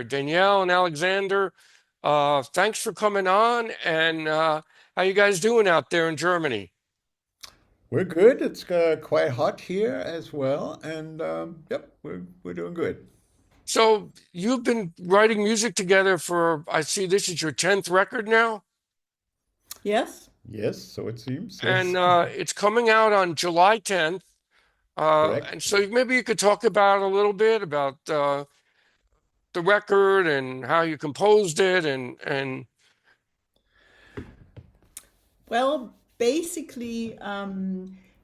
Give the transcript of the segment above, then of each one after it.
Danielle and Alexander. Thanks for coming on. And how you guys doing out there in Germany? We're good. It's quite hot here as well, and yep, we're doing good. So you've been writing music together for, I see this is your 10th record now, Yes. Yes, so it seems. and Yes, it's coming out on July 10th. And correct. so maybe you could talk about a little bit about the record and how you composed it and Well, basically,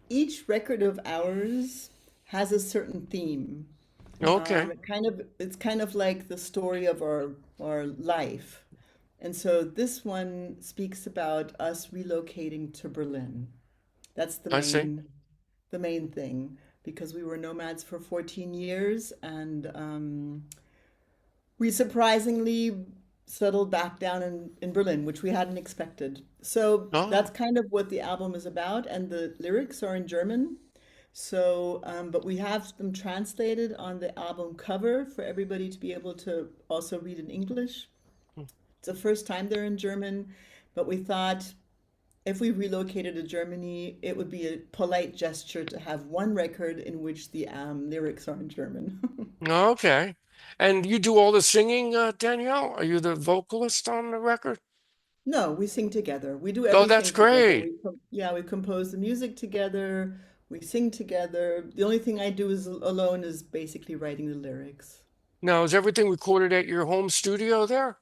each record of ours has a certain theme. okay, It's kind of like the story of our life. And so this one speaks about us relocating to Berlin. That's I see. the main thing because we were nomads for 14 years and we surprisingly settled back down in Berlin, which we hadn't expected. So that's Oh, kind of what the album is about, and the lyrics are in German. So, but we have them translated on the album cover for everybody to be able to also read in English. It's the first time they're in German, but we thought if we relocated to Germany, it would be a polite gesture to have one record in which the lyrics are in German. okay. And you do all the singing, Danielle? Are you the vocalist on the record? No, we sing together. We do Oh, that's everything together. great. Yeah, we compose the music together. We sing together. The only thing I do is alone is basically writing the lyrics. Now, is everything recorded at your home studio there?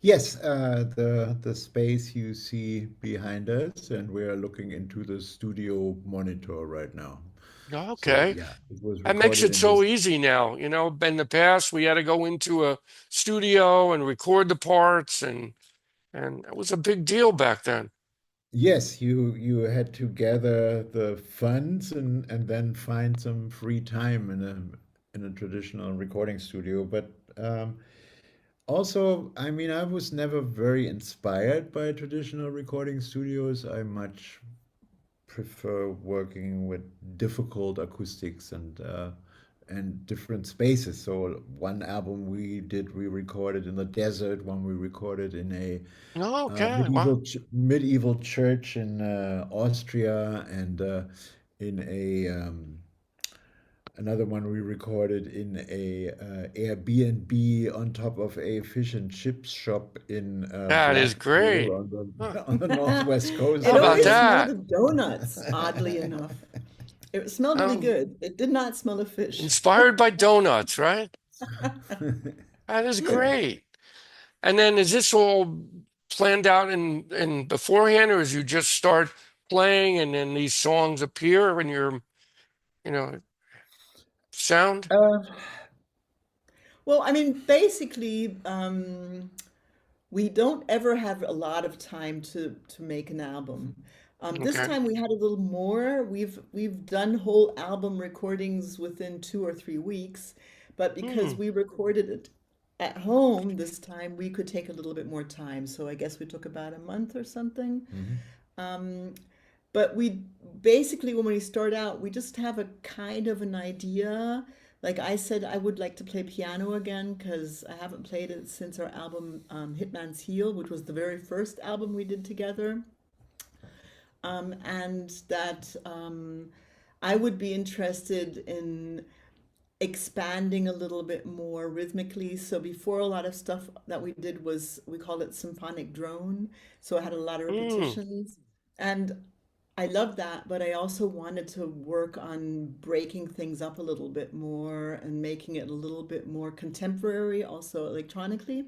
Yes, the space you see behind us, and we're looking into the studio monitor right now. So Okay. yeah, it was That makes recorded it in so this. easy now. You know, in the past, we had to go into a studio and record the parts, and it was a big deal back then. Yes, you had to gather the funds and then find some free time in a traditional recording studio. But also, I mean, I was never very inspired by traditional recording studios. I much prefer working with difficult acoustics and different spaces. So one album we did, we recorded in the desert. One we recorded in a Okay. Wow. medieval church in Austria, and in a another one we recorded in a Airbnb on top of a fish and chips shop in That is Blackpool great. on Huh. the northwest coast How It of about always England. smelled that? of donuts, oddly enough. It smelled really Um, good. It did not smell of fish. inspired by donuts, right? That is great. And then is this all planned out in beforehand, or is you just start playing and then these songs appear in your, you know, sound? Uh, Well, I mean, basically, we don't ever have a lot of time to make an album. This Okay. time we had a little more. We've done whole album recordings within 2 or 3 weeks, but because Hmm. we recorded it at home this time, we could take a little bit more time. So I guess we took about a month or something. mhm. Um, but we basically, when we start out, we just have a kind of an idea. Like I said, I would like to play piano again because I haven't played it since our album Hitman's Heel, which was the very first album we did together. And that I would be interested in expanding a little bit more rhythmically. So before, a lot of stuff that we did was we called it symphonic drone. So I had a lot of Hmm. repetitions. And I love that, but I also wanted to work on breaking things up a little bit more and making it a little bit more contemporary, also electronically.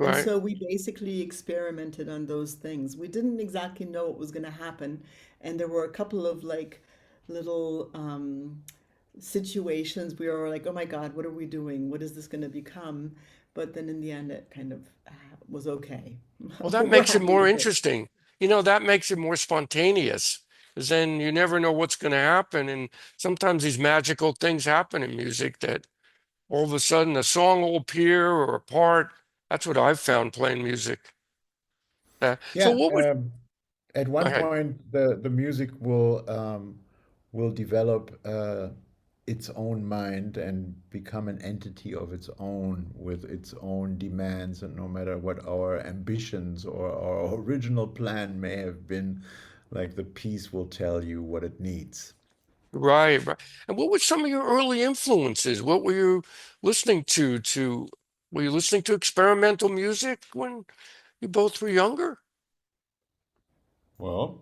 And Right. so we basically experimented on those things. We didn't exactly know what was going to happen. And there were a couple of like little situations we were like, oh my God, what are we doing? What is this going to become? But then in the end, it kind of was okay. Well, that We're makes it happy more with it. interesting. You know, that makes it more spontaneous because then you never know what's going to happen. And sometimes these magical things happen in music that all of a sudden a song will appear or a part. That's what I've found playing music. So Yeah, what would, at go one ahead. point the music will develop. its own mind and become an entity of its own with its own demands. And no matter what our ambitions or our original plan may have been, like the piece will tell you what it needs. Right, right. And what were some of your early influences? What were you listening to were you listening to experimental music when you both were younger? Well,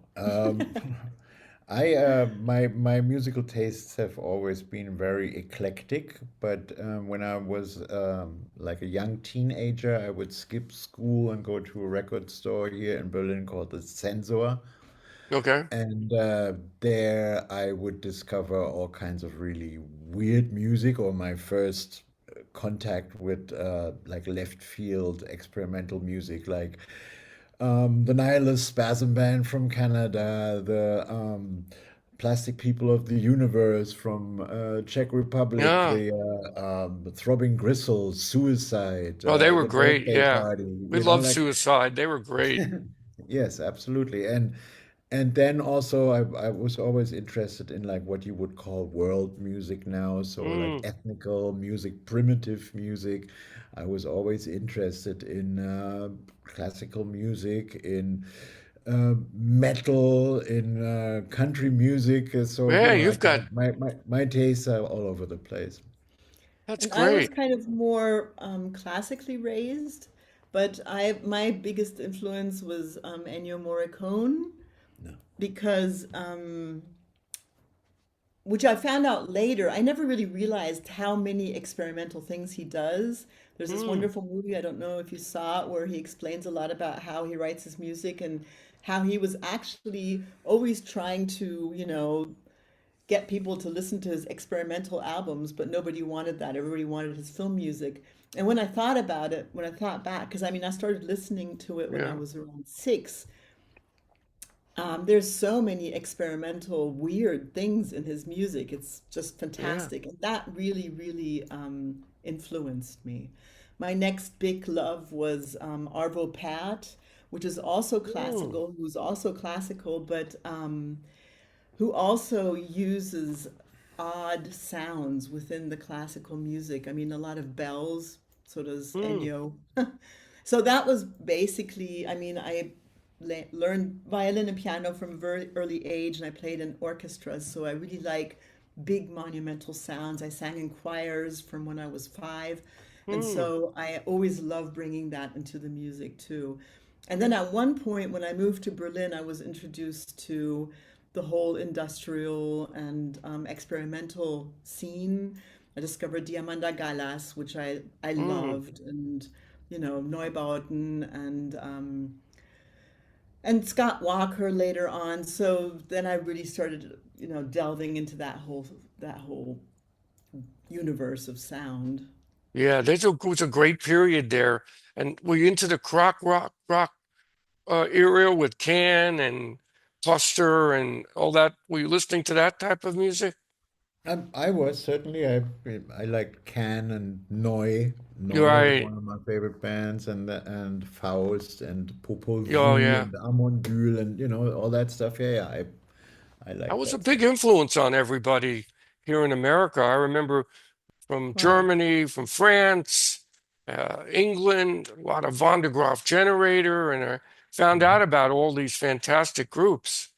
I my musical tastes have always been very eclectic, but when I was like a young teenager, I would skip school and go to a record store here in Berlin called the Sensor, Okay. and there I would discover all kinds of really weird music, or my first contact with like left field experimental music, like the Nihilist Spasm Band from Canada, the Plastic People of the Universe from Czech Republic, Yeah. the Throbbing Gristle, Suicide, Oh, they were the great. Birthday Yeah. Party, We love Suicide. They were great. yes, absolutely. And then also I was always interested in like what you would call world music now, so like Mm, ethnical music, primitive music. I was always interested in classical music, in metal, in country music. So, you yeah, know, you've like got my tastes are all over the place. that's And I was great. kind of more classically raised, but I my biggest influence was Ennio Morricone No. because which I found out later. I never really realized how many experimental things he does. There's this Mm, wonderful movie, I don't know if you saw it, where he explains a lot about how he writes his music and how he was actually always trying to, get people to listen to his experimental albums, but nobody wanted that. Everybody wanted his film music. And when I thought about it, when I thought back, because I mean, I started listening to it when I yeah. was around six. There's so many experimental, weird things in his music. It's just Yeah. fantastic. And that really, really influenced me. My next big love was Arvo Pärt, which is also Mm, classical, who's also classical, but who also uses odd sounds within the classical music. I mean, a lot of bells, so does mm, Ennio. So that was basically, I mean, I learned violin and piano from a very early age, and I played in orchestras, so I really like big monumental sounds. I sang in choirs from when I was five, and mm, so I always love bringing that into the music too. And then at one point, when I moved to Berlin, I was introduced to the whole industrial and experimental scene. I discovered Diamanda Galas, which I mm. loved, and Neubauten and Scott Walker later on. So then I really started, delving into that whole universe of sound. Yeah, was a great period there. And were you into the rock era with Can and Cluster and all that? Were you listening to that type of music? I was certainly. I liked Can and Neu. You're Neu was right. one of my favorite bands, and Faust and Popol Oh, Vuh yeah. and Amondyl and all that stuff. Yeah, yeah. I That like was a that big stuff. influence on everybody here in America. I remember from Wow. Germany, from France, England, a lot of Van de Graaff Generator, and I found Mhm. out about all these fantastic groups.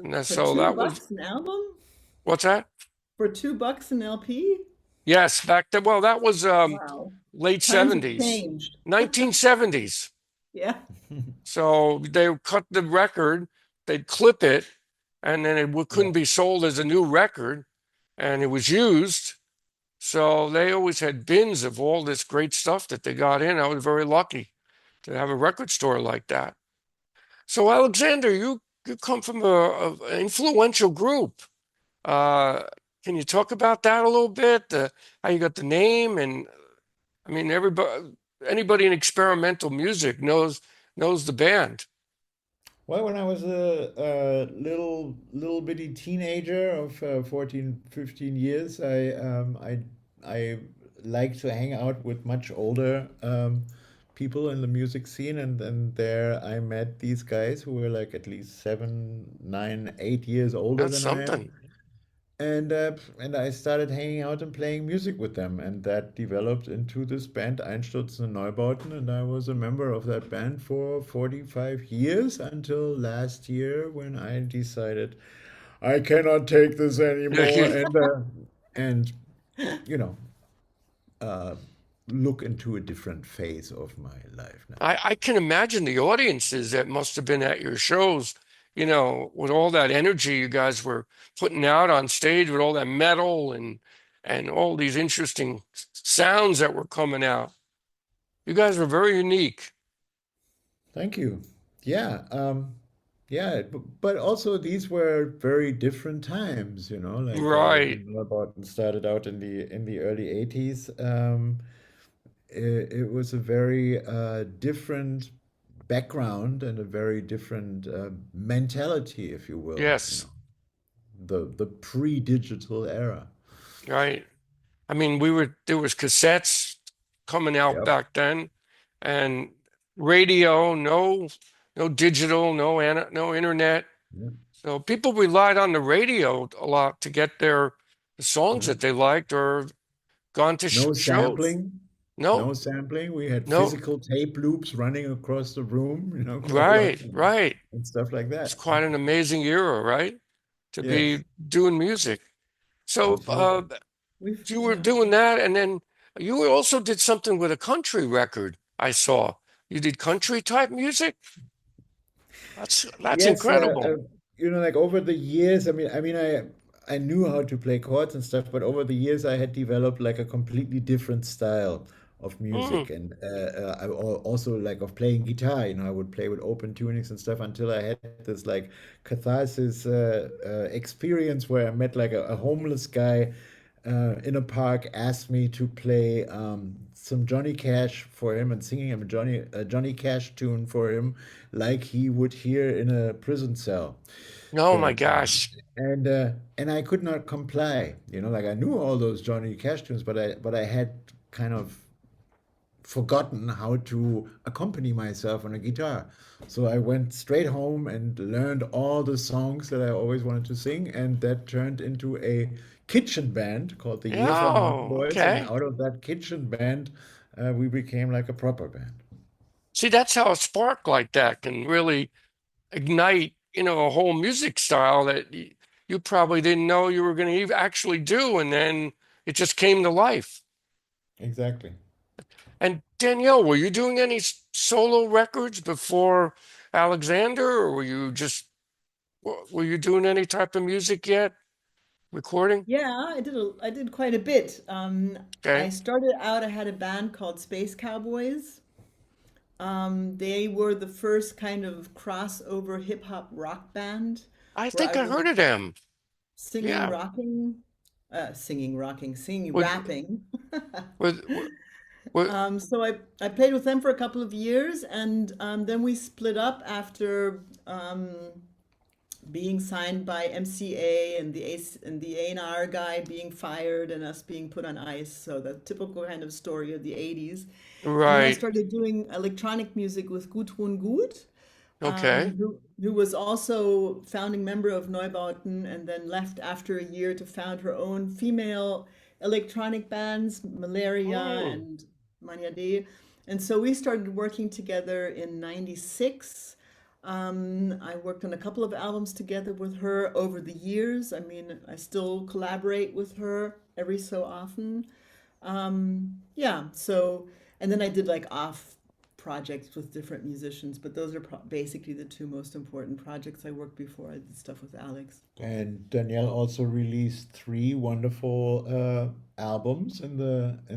And For so two that was, bucks an album? what's that? For $2 an LP? Yes, back then. Well, that was Wow. late Times have 70s, changed. 1970s. Yeah. So they would cut the record, they'd clip it, and then Yeah. couldn't be sold as a new record, and it was used. So they always had bins of all this great stuff that they got in. I was very lucky to have a record store like that. So Alexander, you come from an influential group. Uh, can you talk about that a little bit? How you got the name, and I mean, anybody in experimental music knows the band. Well, when I was a little bitty teenager of 14, 15 years, I liked to hang out with much older people in the music scene, and there I met these guys who were like at least 7, 9, 8 years older That's than I am. something. and I started hanging out and playing music with them, and that developed into this band Einstürzen Neubauten, and I was a member of that band for 45 years until last year when I decided I cannot take this anymore, and you know, uh, look into a different phase of my life now. I can imagine the audiences that must have been at your shows, with all that energy you guys were putting out on stage with all that metal and all these interesting sounds that were coming out. You guys were very unique. Thank you. Yeah, yeah, but also these were very different times, like Right. when Neubauten started out in the early 80s. It was a very different background and a very different mentality, if you will, Yes. the pre-digital era. Right. I mean, there was cassettes coming out Yep. back then and radio, no digital, no internet. Yeah. So people relied on the radio a lot to get the songs Yeah. that they liked or gone to sh No shows. sampling. No, No sampling. We had no, physical tape loops running across the room, quite right, often right. and stuff like It's that. quite an amazing era, right? To Yes, be doing music. So, absolutely. you were Yeah. doing that, and then you also did something with a country record, I saw. You did country type music? That's Yes, incredible. like over the years, I knew how to play chords and stuff, but over the years, I had developed like a completely different style of music, Mm, and also like of playing guitar. I would play with open tunings and stuff until I had this like catharsis experience where I met like a homeless guy in a park, asked me to play some Johnny Cash for him and singing him a Johnny Cash tune for him, like he would hear in a prison cell. oh my And gosh. and I could not comply. Like I knew all those Johnny Cash tunes, but I had kind of forgotten how to accompany myself on a guitar. So I went straight home and learned all the songs that I always wanted to sing, and that turned into a kitchen band called the Years One Mountain Oh, Boys. And okay. out of that kitchen band, we became like a proper band. See, that's how a spark like that can really ignite, a whole music style that you probably didn't know you were going to actually do, and then it just came to life. Exactly. And Danielle, were you doing any solo records before Alexander, or were you doing any type of music yet? Recording? Yeah, I did quite a bit. I Okay. started out, I had a band called Space Cowboys. They were the first kind of crossover hip hop rock band I where think I I was heard of them. singing, Yeah. rocking, singing, With rapping. with So I played with them for a couple of years, and then we split up after being signed by MCA and the A&R guy being fired and us being put on ice. So the typical kind of story of the 80s. And then I right. started doing electronic music with Gudrun Gut, Okay. who was also founding member of Neubauten and then left after a year to found her own female electronic bands, Malaria Oh, and Mania D. And so we started working together in 96. I worked on a couple of albums together with her over the years. I mean, I still collaborate with her every so often. Yeah, so, and then I did like off projects with different musicians, but those are basically the two most important projects I worked before I did stuff with Alex. And Danielle also released three wonderful albums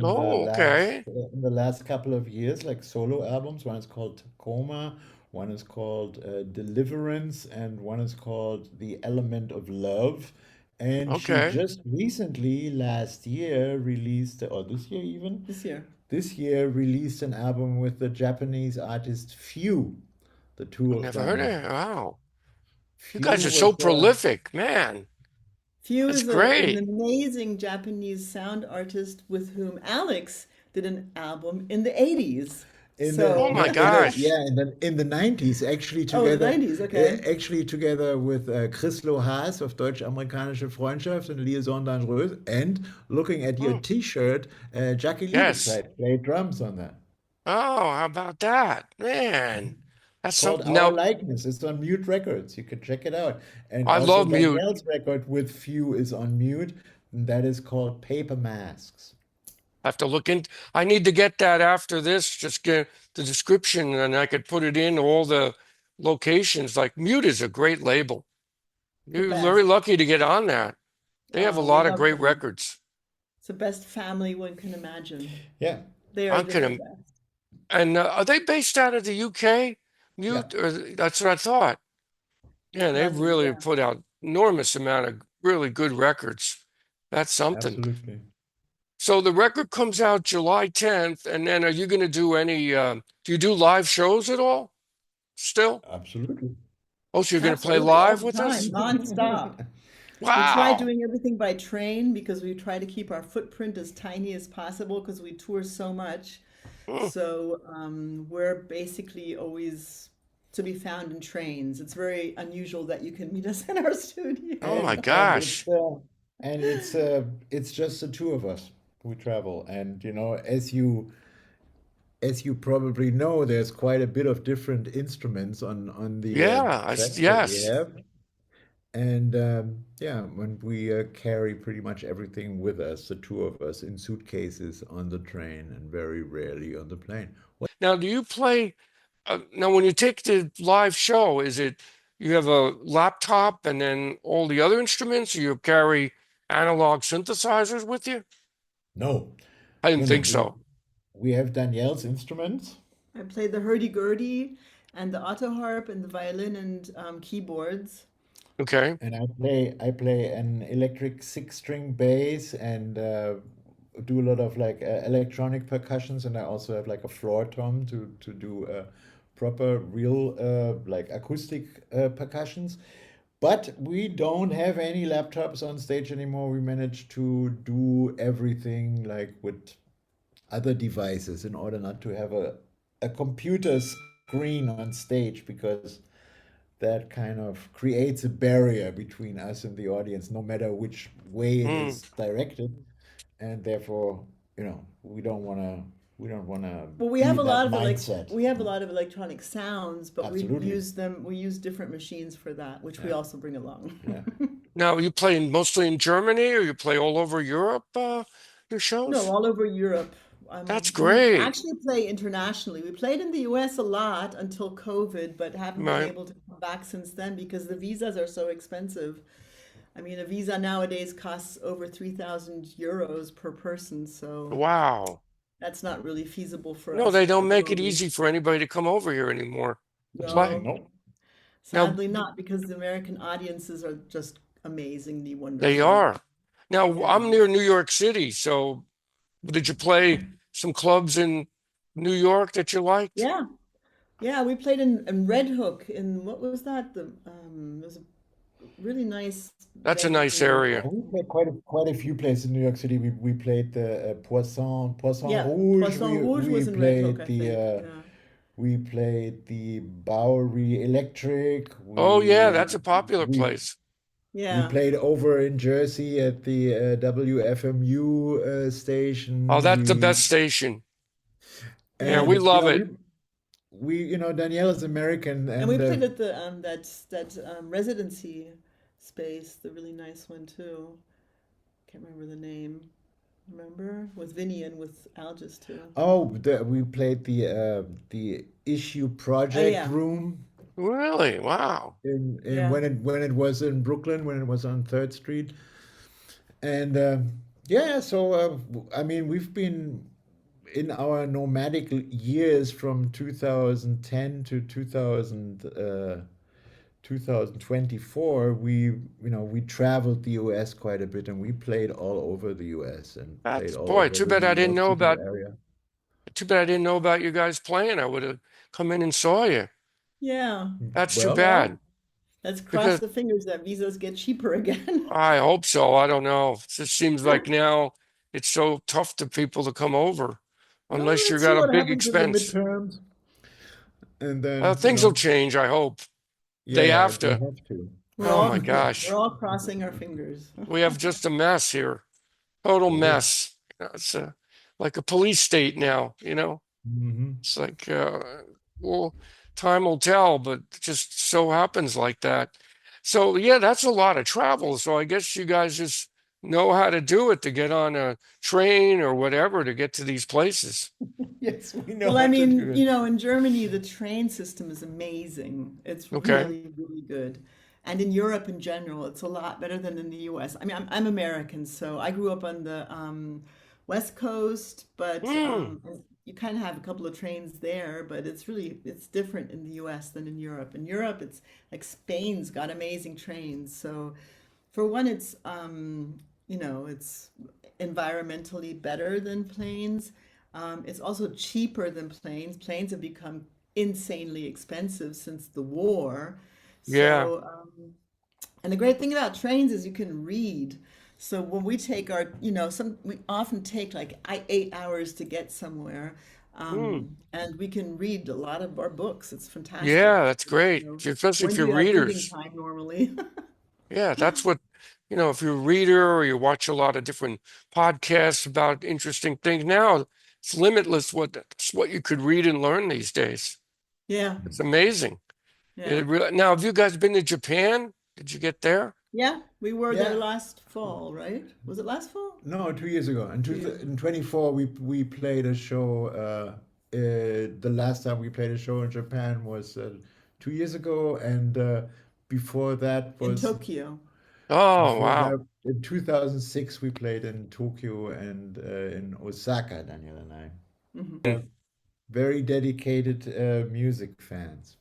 oh, okay. in the last couple of years, like solo albums. One is called Tacoma, one is called Deliverance, and one is called The Element of Love. And she Okay. just recently, last year, released, or this year even, This year. this year released an album with the Japanese artist Few. The two I of never heard of them. it. Wow. You Few guys are so was prolific, man. Few That's is an great. amazing Japanese sound artist with whom Alex did an album in the 80s. In the Oh So, my no, in the gosh. yeah, in the 90s, oh, in the 90s, okay. actually together with Chris Lohaas of Deutsch-Amerikanische Freundschaft and Liaison Dangereuse, and looking at your Hmm. T-shirt, Jackie Yes. Liebezeit played drums on that. Oh, how about that? Man, that's It's called something. Our Now, Likeness. It's on Mute Records. You can check it out. And I also love mute. Danielle's record with Few is on Mute, and that is called Paper Masks. I have to look in. I need to get that after this. Just get the description and I could put it in all the locations. Like Mute is a great label. The You're very best. lucky to get on that. They have a We lot of love great them. records. It's the best family one can imagine. Yeah, They are I just the can, best. and are they based out of the UK? yeah, Mute, or that's what I thought. Yeah, they've London, really yeah. put out enormous amount of really good records. That's something. absolutely. So the record comes out July 10th, and then are you going to do any, do you do live shows at all still? Absolutely. Oh, so you're going to play Absolutely, all live the with time, us? nonstop. We try Wow. doing everything by train because we try to keep our footprint as tiny as possible because we tour so much. Hmm. So we're basically always to be found in trains. It's very unusual that you can meet us in our Oh studio. my And gosh. it's just the two of us who travel. And as you probably know, there's quite a bit of different instruments on the Yeah, tracks that we yes. have. And yeah, when we carry pretty much everything with us, the two of us, in suitcases on the train and very rarely on the plane. Now, do you play, now when you take the live show, is it you have a laptop and then all the other instruments, or you carry analog synthesizers with you? No, I didn't no, no. think so. We have Danielle's instruments, I play the hurdy-gurdy and the auto harp and the violin and keyboards. Okay. and I play an electric six-string bass and do a lot of like electronic percussions, and I also have like a floor tom to do proper real like acoustic percussions. But we don't have any laptops on stage anymore. We managed to do everything like with other devices in order not to have a computer screen on stage, because that kind of creates a barrier between us and the audience, no matter which way it Hmm. is directed. And therefore, we don't want to Well, we be have a in lot that of mindset. we have a lot of electronic sounds, but Absolutely. we use different machines for that, which we Yeah. also bring along. Yeah. Now, you play mostly in Germany, or you play all over Europe, your No, shows? all over Europe. That's We great. actually play internationally. We played in the US a lot until COVID, but haven't been Right. able to come back since then because the visas are so expensive. I mean, a visa nowadays costs over 3,000 euros per person, so Wow. that's not really feasible for No, they us don't at the make it moment. easy for anybody to come over here anymore to play. No, No. Now, sadly not, because the American audiences are just amazingly they wonderful. are. Now, Yeah. I'm near New York City, so did you play some clubs in New York that you liked? Yeah. Yeah, we played in Red Hook in what was that? It was a really nice That's a nice venue. area. We played quite a few places in New York City. We played the Poisson Yeah, Rouge. Poisson Rouge was in Red Hook, I think. Yeah. We played the Bowery Electric. Oh, yeah, that's a popular We place. we Yeah. played over in Jersey at the WFMU Oh, station. that's the best station. Yeah, we And you love know it. Danielle is American, And we and played at the residency space, the really nice one too. Can't remember the name. Remember? With Vinny and with Algis too. we played the Issue Oh Project yeah. Room Really? Wow. in Yeah. when it was in Brooklyn, when it was on Third Street. And yeah, so I mean, we've been in our nomadic years from 2010 to 2024. We traveled the US quite a bit, and we played all over the US and played That's, all boy, over too the bad New I didn't York know City about, area. too bad I didn't know about you guys playing. I would have come in and saw you. Yeah. That's too Well, Well, bad let's cross because the fingers that visas get cheaper again. I hope so. I don't know. It just seems like now it's so tough to people to come over. No, unless you let's see got a what big happens in the expense. midterms, and then Things will change, I hope. yeah, They yeah, have they to. have to. Oh my We're gosh. all crossing our fingers. We have just a mess here. Total Yeah. mess. It's like a police state now, Hmm. It's like, well, time will tell, but it just so happens like that. So, yeah, that's a lot of travel. So I guess you guys just know how to do it to get on a train or whatever to get to these places. Yes, we know Well, how I to do mean, it. in Germany, the train system is amazing. It's Okay. really, really good. And in Europe in general, it's a lot better than in the US. I mean, I'm American, so I grew up on the West Coast, but Hmm. you kind of have a couple of trains there, but it's different in the US than in Europe. In Europe, it's like Spain's got amazing trains. So for one, it's environmentally better than planes. It's also cheaper than planes. Planes have become insanely expensive since the war. Yeah. So, and the great thing about trains is you can read. So when we take we often take like 8 hours to get somewhere, Hmm. and we can read a lot of our books. It's Yeah, fantastic. that's great. Especially if When do you're you have reading readers. time normally? Yeah, that's what, if you're a reader or you watch a lot of different podcasts about interesting things now, it's limitless what you could read and learn these days. Yeah, It's amazing. yeah. Now, have you guys been to Japan? Did you get there? Yeah, we were there Yeah. last fall, right? Was it last fall? No, 2 years ago. In, 2 years ago. in 24, we played a show. The last time we played a show in Japan was 2 years ago, and before that In was Tokyo. Oh, before wow. that in 2006 we played in Tokyo and in Osaka, Daniel and I. Hmm. We're very dedicated music fans.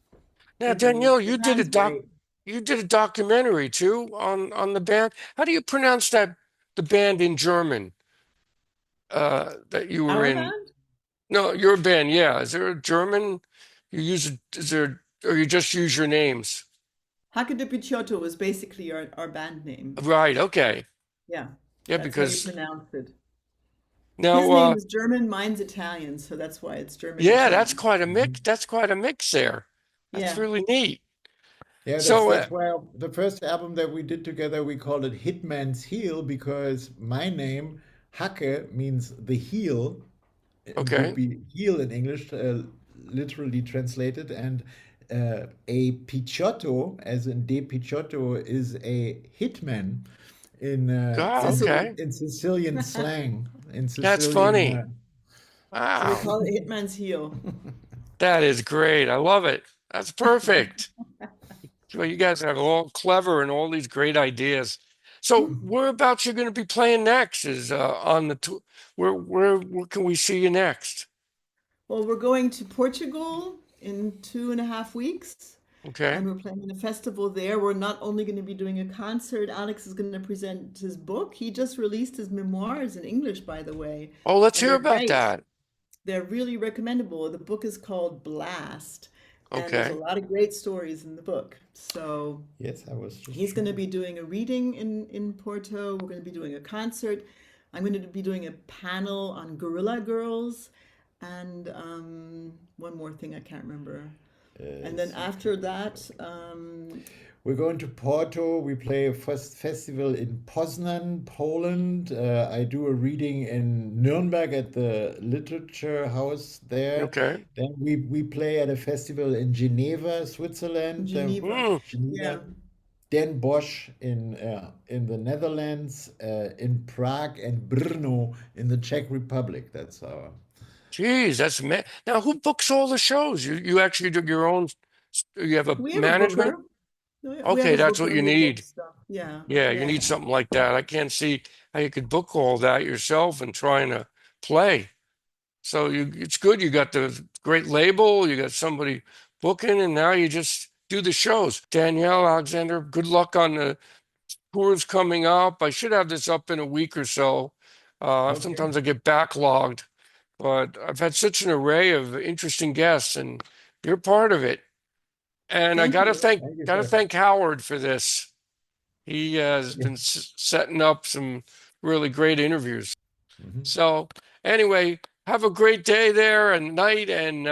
Now, Danielle, Japan's great. you did a documentary too on the band. How do you pronounce the band in German that you were Our in? band? No, your band, yeah. Is there a German is there or you just use your names? Hacke de Picciotto was basically our band name. Right, okay. Yeah, Yeah, that's how you because pronounce it. His now name is German, mine's Italian, so that's why it's German yeah, that's Italian. quite a mix. Mhm. That's quite a mix there. That's Yeah, really neat. Yeah, that's So, that's why the first album that we did together we called it Hitman's Heel because my name Hacke means the heel. It would okay. be heel in English, literally translated, and a Picciotto, as in De Picciotto, is a hitman in Okay. Sicily. in Sicilian slang. In That's Sicilian, funny. So we Wow. call it Hitman's Heel. That is great. I love it. That's perfect. Well, you guys are all clever and all these great ideas. So, whereabouts you're going to be playing next is on the tour. Where can we see you next? Well, we're going to Portugal in 2.5 weeks, Okay. and we're playing a festival there. We're not only going to be doing a concert, Alex is going to present his book. He just released his memoirs in English, by the way, Oh, let's and hear they're about great. that. They're really recommendable. The book is called Blast, and there's a Okay. lot of great stories in the book. So yes, I was just he's going to sure. be doing a reading in Porto. We're going to be doing a concert. I'm going to be doing a panel on Gorilla Girls, and one more thing I can't remember. And then after that, We're going to Porto. We play a first festival in Poznan, Poland. I do a reading in Nuremberg at the Literature House there. Okay. Then we play at a festival in Geneva, Switzerland. Then Geneva. Hmm. Yeah. Geneva. Den Bosch in the Netherlands, in Prague, and Brno in the Czech Republic. That's our. Geez, now who books all the shows? You actually do your own. You have a We have a management. booker. We have Okay, a that's what booker you who need. books stuff. Yeah. Yeah, you Yeah. need something like that. I can't see how you could book all that yourself and trying to play. So it's good. You got the great label, you got somebody booking, and now you just do the shows. Danielle, Alexander, good luck on the tours coming up. I should have this up in a week or so. Okay. Sometimes I get backlogged, but I've had such an array of interesting guests, and you're part of it. And I Thank you. Thank you, gotta sir. thank Howard for this. He has Yeah. been setting up some really great interviews. Mhm. So anyway, have a great day there and night, and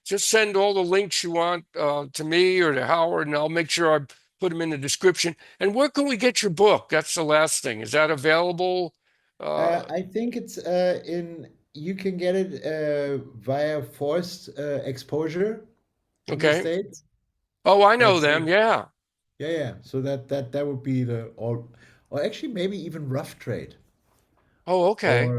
just send all the links you want to me or to Howard, and I'll make sure I put them in the description. And where can we get your book? That's the last thing. Is that available? I think it's in. You can get it via forced exposure in the Okay. States. Oh, I know That's them. Yeah. yeah, yeah. So that would be the or actually maybe even rough trade Oh, okay.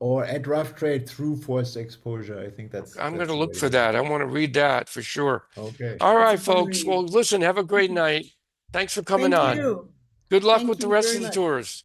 or at rough trade through forced exposure. I think I'm going that's to the look way to for go. that. I want to read that for sure. Okay. All That's a right, fun folks. Well, read. listen, have a great night. Thanks for coming Thank on. you. Good luck Thank with the you rest very of the much. tours.